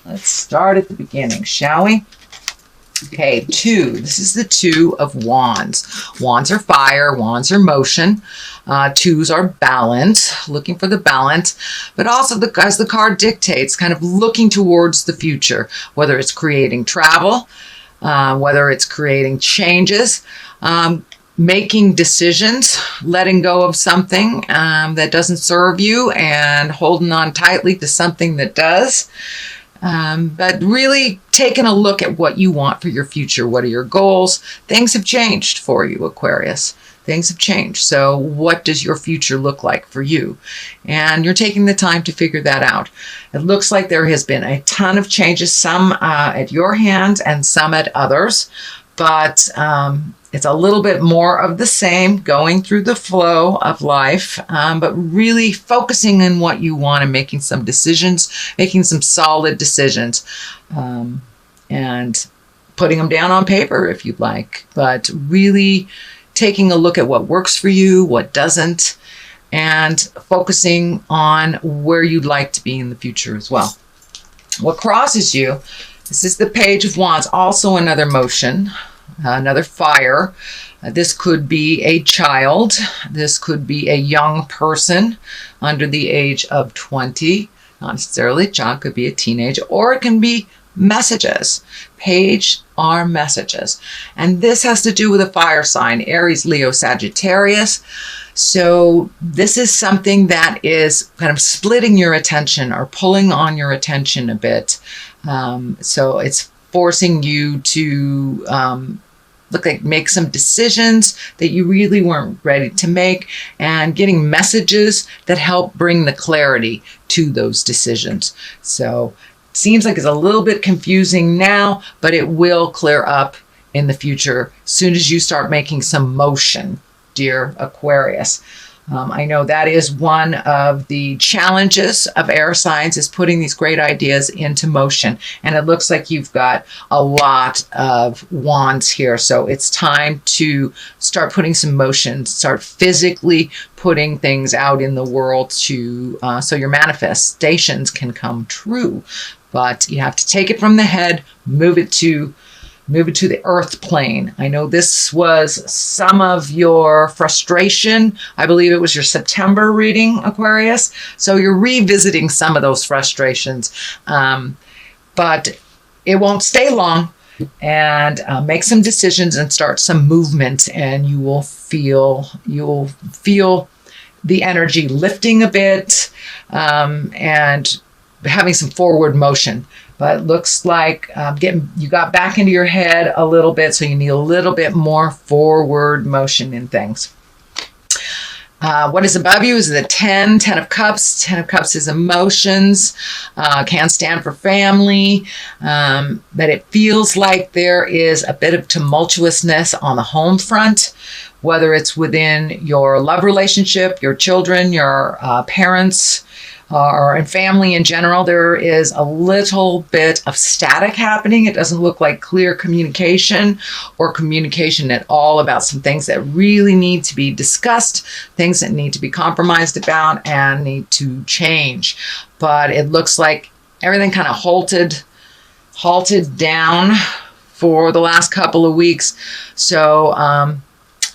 Let's start at the beginning, shall we? Okay, 2. This is the 2 of Wands. Wands are fire. Wands are motion. 2s are balance, looking for the balance. But also, as the card dictates, kind of looking towards the future, whether it's creating travel, whether it's creating changes, making decisions, letting go of something that doesn't serve you and holding on tightly to something that does. But really taking a look at what you want for your future. What are your goals? Things have changed for you, Aquarius. Things have changed. So what does your future look like for you? And you're taking the time to figure that out. It looks like there has been a ton of changes, some at your hands and some at others. But it's a little bit more of the same, going through the flow of life, but really focusing on what you want and making some decisions, making some solid decisions, and putting them down on paper if you'd like, but really taking a look at what works for you, what doesn't, and focusing on where you'd like to be in the future as well. What crosses you? This is the Page of Wands, also another motion, another fire. This could be a child. This could be a young person under the age of 20. Not necessarily a child, could be a teenager, or it can be messages. Page are messages. And this has to do with a fire sign, Aries, Leo, Sagittarius. So this is something that is kind of splitting your attention or pulling on your attention a bit. So it's forcing you to make some decisions that you really weren't ready to make, and getting messages that help bring the clarity to those decisions. So it seems like it's a little bit confusing now, but it will clear up in the future as soon as you start making some motion, dear Aquarius. I know that is one of the challenges of air signs, is putting these great ideas into motion. And it looks like you've got a lot of wands here. So it's time to start putting some motion, start physically putting things out in the world to so your manifestations can come true. But you have to take it from the head, move it to the earth plane. I know this was some of your frustration. I believe it was your September reading, Aquarius. So you're revisiting some of those frustrations. But it won't stay long. And make some decisions and start some movement, and you will feel the energy lifting a bit, and having some forward motion. But it looks like you got back into your head a little bit, so you need a little bit more forward motion in things. What is above you is the 10 of Cups. 10 of Cups is emotions, can stand for family, but it feels like there is a bit of tumultuousness on the home front, whether it's within your love relationship, your children, your parents, or in family in general. There is a little bit of static happening. It doesn't look like clear communication or communication at all about some things that really need to be discussed, things that need to be compromised about and need to change. But it looks like everything kind of halted down for the last couple of weeks. So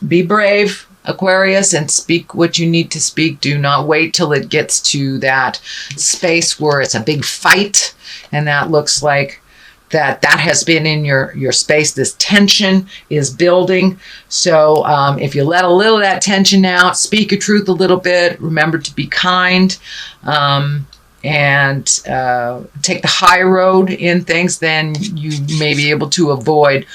be brave, Aquarius, and speak what you need to speak. Do not wait till it gets to that space where it's a big fight. And that looks like that has been in your space. This tension is building. So if you let a little of that tension out, speak your truth a little bit, remember to be kind, and take the high road in things, then you may be able to avoid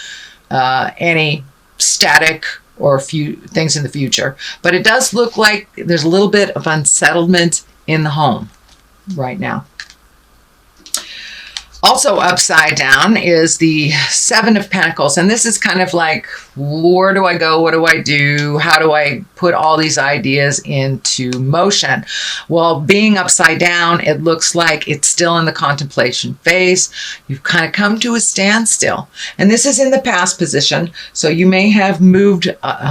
any static or a few things in the future. But it does look like there's a little bit of unsettlement in the home right now. Also upside down is the 7 of Pentacles. And this is kind of like, where do I go? What do I do? How do I put all these ideas into motion? Well, being upside down, it looks like it's still in the contemplation phase. You've kind of come to a standstill. And this is in the past position. So you may have moved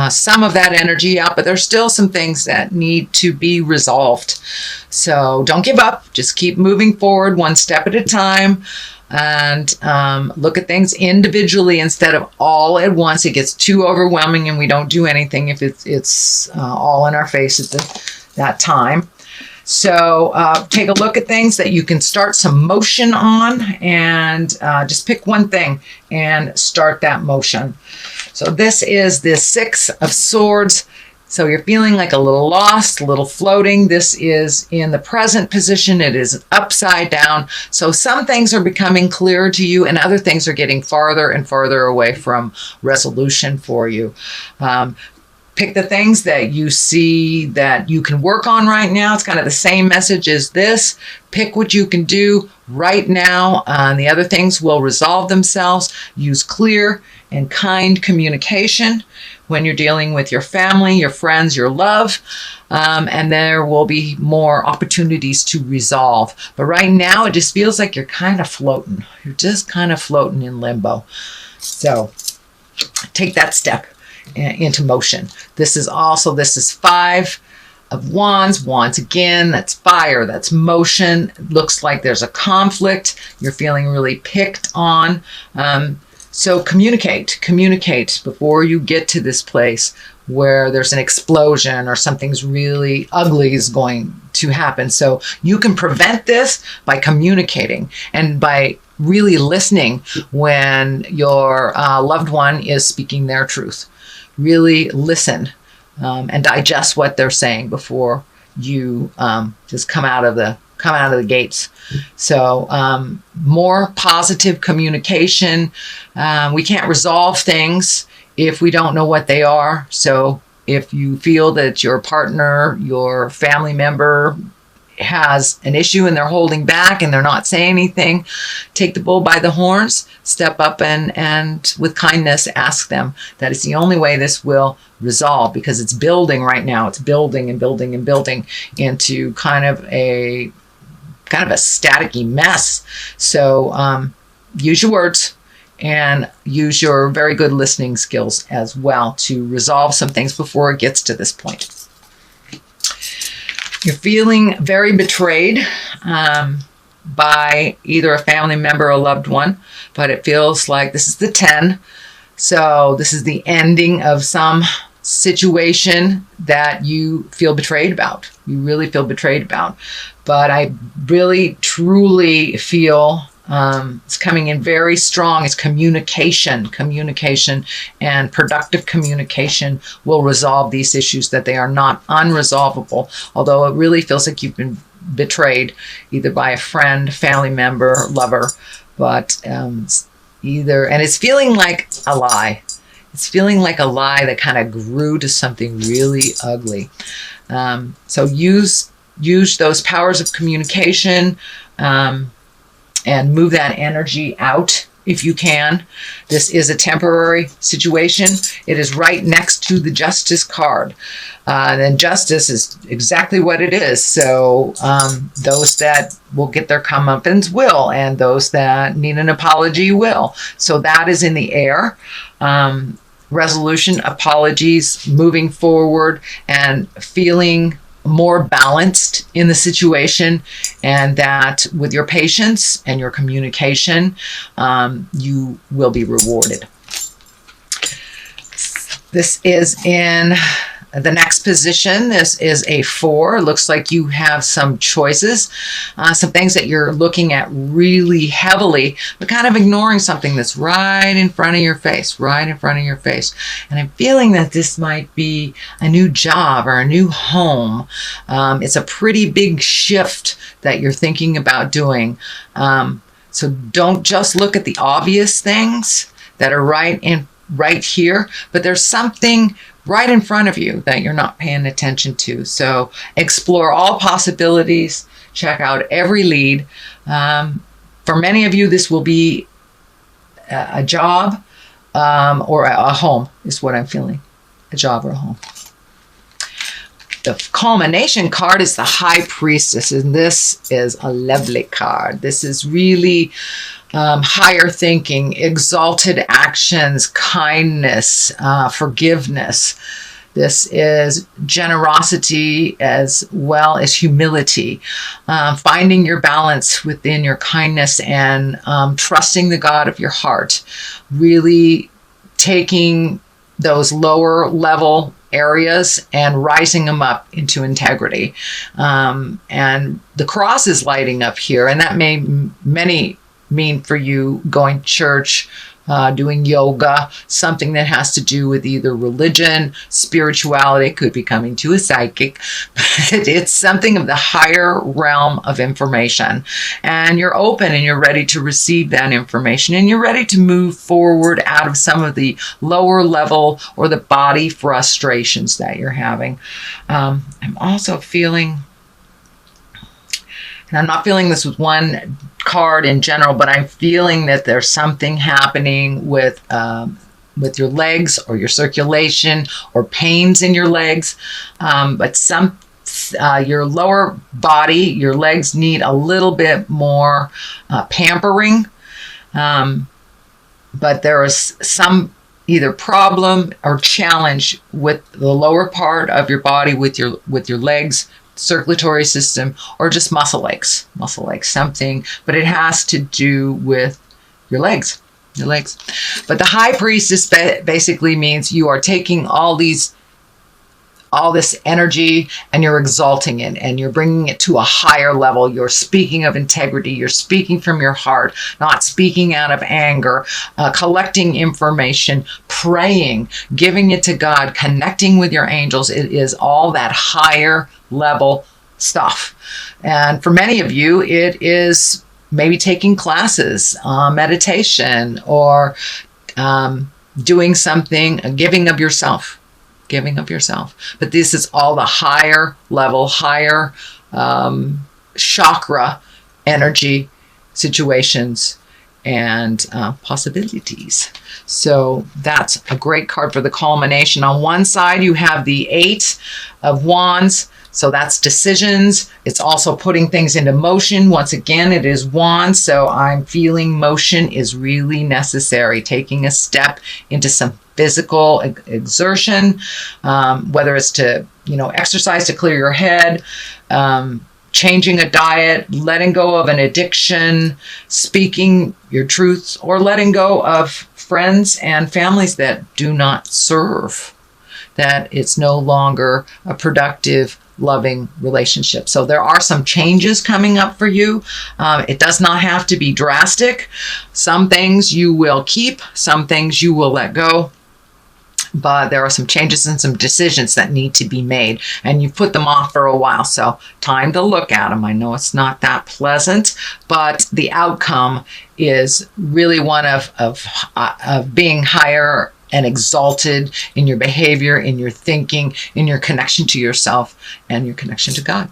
some of that energy out, but there's still some things that need to be resolved. So don't give up. Just keep moving forward one step at a time. and look at things individually instead of all at once. It gets too overwhelming and we don't do anything if it's all in our face at that time. So take a look at things that you can start some motion on, and just pick one thing and start that motion. So this is the Six of Swords. So you're feeling like a little lost, a little floating. This is in the present position. It is upside down. So some things are becoming clearer to you and other things are getting farther and farther away from resolution for you. Pick the things that you see that you can work on right now. It's kind of the same message as this. Pick what you can do right now. And the other things will resolve themselves. Use clear and kind communication when you're dealing with your family, your friends, your love. And there will be more opportunities to resolve. But right now, it just feels like you're kind of floating. You're just kind of floating in limbo. So take that step into motion. This is Five of Wands. Wands again, that's fire, that's motion. It looks like there's a conflict. You're feeling really picked on. So communicate before you get to this place where there's an explosion or something's really ugly is going to happen. So you can prevent this by communicating and by really listening when your loved one is speaking their truth. Really listen and digest what they're saying before you just come out of the gates. So more positive communication. We can't resolve things if we don't know what they are. So if you feel that your partner, your family member has an issue and they're holding back and they're not saying anything, take the bull by the horns, step up and with kindness ask them. That is the only way this will resolve, because it's building right now. It's building and building and building into kind of a staticky mess. So use your words and use your very good listening skills as well to resolve some things before it gets to this point. You're feeling very betrayed by either a family member or a loved one, but it feels like this is the 10. So this is the ending of some situation that you feel betrayed about. You really feel betrayed about. But I really, truly feel it's coming in very strong. It's communication and productive communication will resolve these issues, that they are not unresolvable. Although it really feels like you've been betrayed either by a friend, family member, lover, but and it's feeling like a lie. It's feeling like a lie that kind of grew to something really ugly. So use those powers of communication and move that energy out if you can. This is a temporary situation. It is right next to the Justice card. And justice is exactly what it is. So those that will get their comeuppance will, and those that need an apology will. So that is in the air. Resolution, apologies, moving forward, and feeling more balanced in the situation, and that with your patience and your communication, you will be rewarded. This is in the next position. This is a 4. It looks like you have some choices, some things that you're looking at really heavily, but kind of ignoring something that's right in front of your face, And I'm feeling that this might be a new job or a new home. It's a pretty big shift that you're thinking about doing. So don't just look at the obvious things that are right here, but there's something right in front of you that you're not paying attention to. So explore all possibilities, check out every lead. For many of you, this will be a job or a home is what I'm feeling, a job or a home. The culmination card is the High Priestess, and this is a lovely card. This is really higher thinking, exalted actions, kindness, forgiveness. This is generosity as well as humility, finding your balance within your kindness and trusting the God of your heart, really taking those lower level areas and rising them up into integrity. And the cross is lighting up here, and that may mean for you going to church, doing yoga, something that has to do with either religion, spirituality. It could be coming to a psychic, but it's something of the higher realm of information. And you're open and you're ready to receive that information, and you're ready to move forward out of some of the lower level or the body frustrations that you're having. I'm also feeling, and I'm not feeling this with one card in general, but I'm feeling that there's something happening with your legs or your circulation or pains in your legs. But your lower body, your legs need a little bit more pampering. But there is some either problem or challenge with the lower part of your body, with your legs, circulatory system, or just muscle aches, something, but it has to do with your legs. But the high priestess basically means you are taking all this energy and you're exalting it and you're bringing it to a higher level. You're speaking of integrity. You're speaking from your heart, not speaking out of anger, collecting information, praying, giving it to God, connecting with your angels. It is all that higher level stuff. And for many of you, it is maybe taking classes, meditation, or doing something, giving of yourself. But this is all the higher level, higher chakra energy situations and possibilities. So that's a great card for the culmination. On one side, you have the 8 of Wands. So that's decisions. It's also putting things into motion. Once again, it is Wands. So I'm feeling motion is really necessary. Taking a step into some physical exertion, whether it's to, exercise to clear your head, changing a diet, letting go of an addiction, speaking your truths, or letting go of friends and families that do not serve, that it's no longer a productive, loving relationship. So there are some changes coming up for you. It does not have to be drastic. Some things you will keep, some things you will let go. But there are some changes and some decisions that need to be made, and you've put them off for a while. So time to look at them. I know it's not that pleasant, but the outcome is really one of being higher and exalted in your behavior, in your thinking, in your connection to yourself and your connection to God.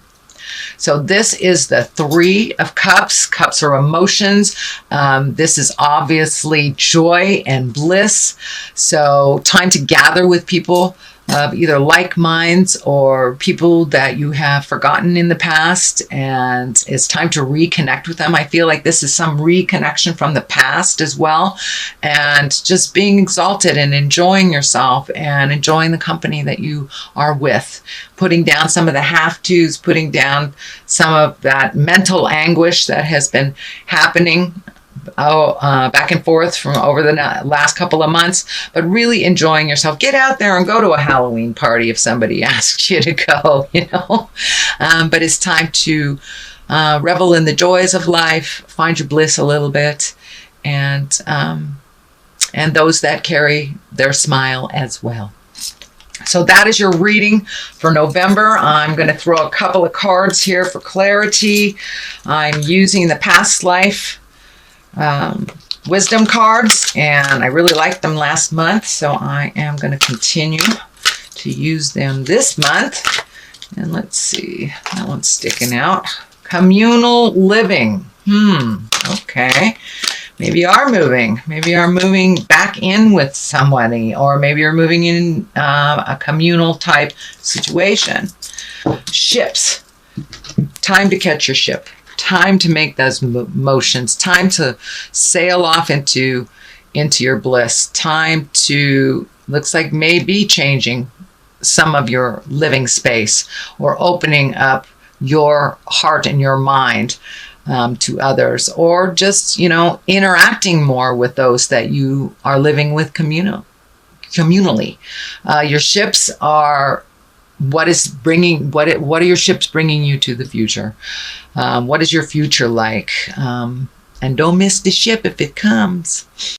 So this is the 3 of Cups. Cups are emotions. This is obviously joy and bliss. So time to gather with people of either like minds or people that you have forgotten in the past, and it's time to reconnect with them. I feel like this is some reconnection from the past as well, and just being exalted and enjoying yourself and enjoying the company that you are with, putting down some of the have-tos, putting down some of that mental anguish that has been happening back and forth from over the last couple of months, but really enjoying yourself. Get out there and go to a Halloween party if somebody asks you to go, but it's time to revel in the joys of life, find your bliss a little bit, and those that carry their smile as well. So that is your reading for November. I'm going to throw a couple of cards here for clarity. I'm using the past life wisdom cards, and I really liked them last month, so I am going to continue to use them this month. And let's see, that one's sticking out. Communal living. Okay. Maybe you are moving. Maybe you are moving back in with somebody, or maybe you're moving in a communal type situation. Ships. Time to catch your ship. Time to make those motions. Time to sail off into your bliss. Time to, looks like maybe changing some of your living space, or opening up your heart and your mind to others, or just, interacting more with those that you are living with communally. Your ships are what are your ships bringing you to the future? What is your future like? And don't miss the ship if it comes.